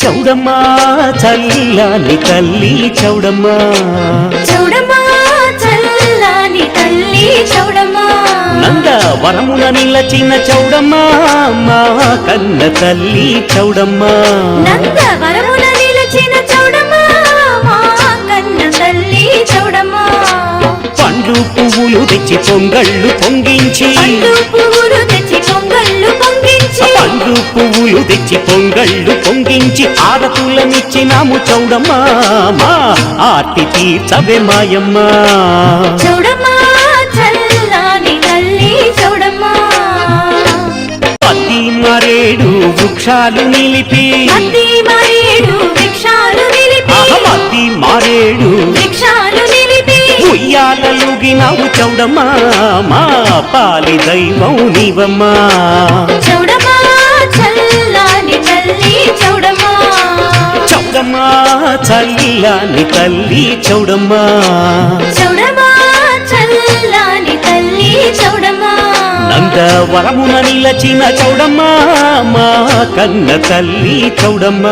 చౌడమ్మ చల్లని తల్లి చౌడమ్మ చౌడమ్మ చల్లని తల్లి చౌడమ్మ నందవరమున నిలచిన చౌడమ్మ మా కన్న తల్లి చౌడమ్మ నందవరమున నిలచిన చౌడమ్మ మా కన్న తల్లి చౌడమ్మ పండ్లు పువ్వులు తెచ్చి పొంగళ్ళు పొంగించి పండ్లు పువ్వులు తెచ్చి పొంగళ్ళు పొంగించి పండ్లు పువ్వులు తెచ్చి పొంగళ్ళు పొంగించి ఆరతులనిచ్చినాము చౌడమ్మ మా ఆర్తి తీర్చవే మాయమ్మ చౌడమ్మ చల్లని తల్లి చౌడమ్మ పత్తి మరేడు వృక్షాలు నిలిపి అత్తి మారేడు వృక్షాలు నిలిపి పత్తి మారేడు వృక్షాలు నిలిపి ఉయ్యాలలుగినావు చౌడమ్మ మా పాలి దైవం నీవమ్మా చౌడమ్మ చల్లని తల్లి చౌడమ్మ చౌడమ్మ చల్లని తల్లి చౌడమ్మ చౌడమ్మ చల్లని తల్లి చౌడమ్మ నందవరమున నిలచిన చౌడమ్మ మా కన్న తల్లి చౌడమ్మ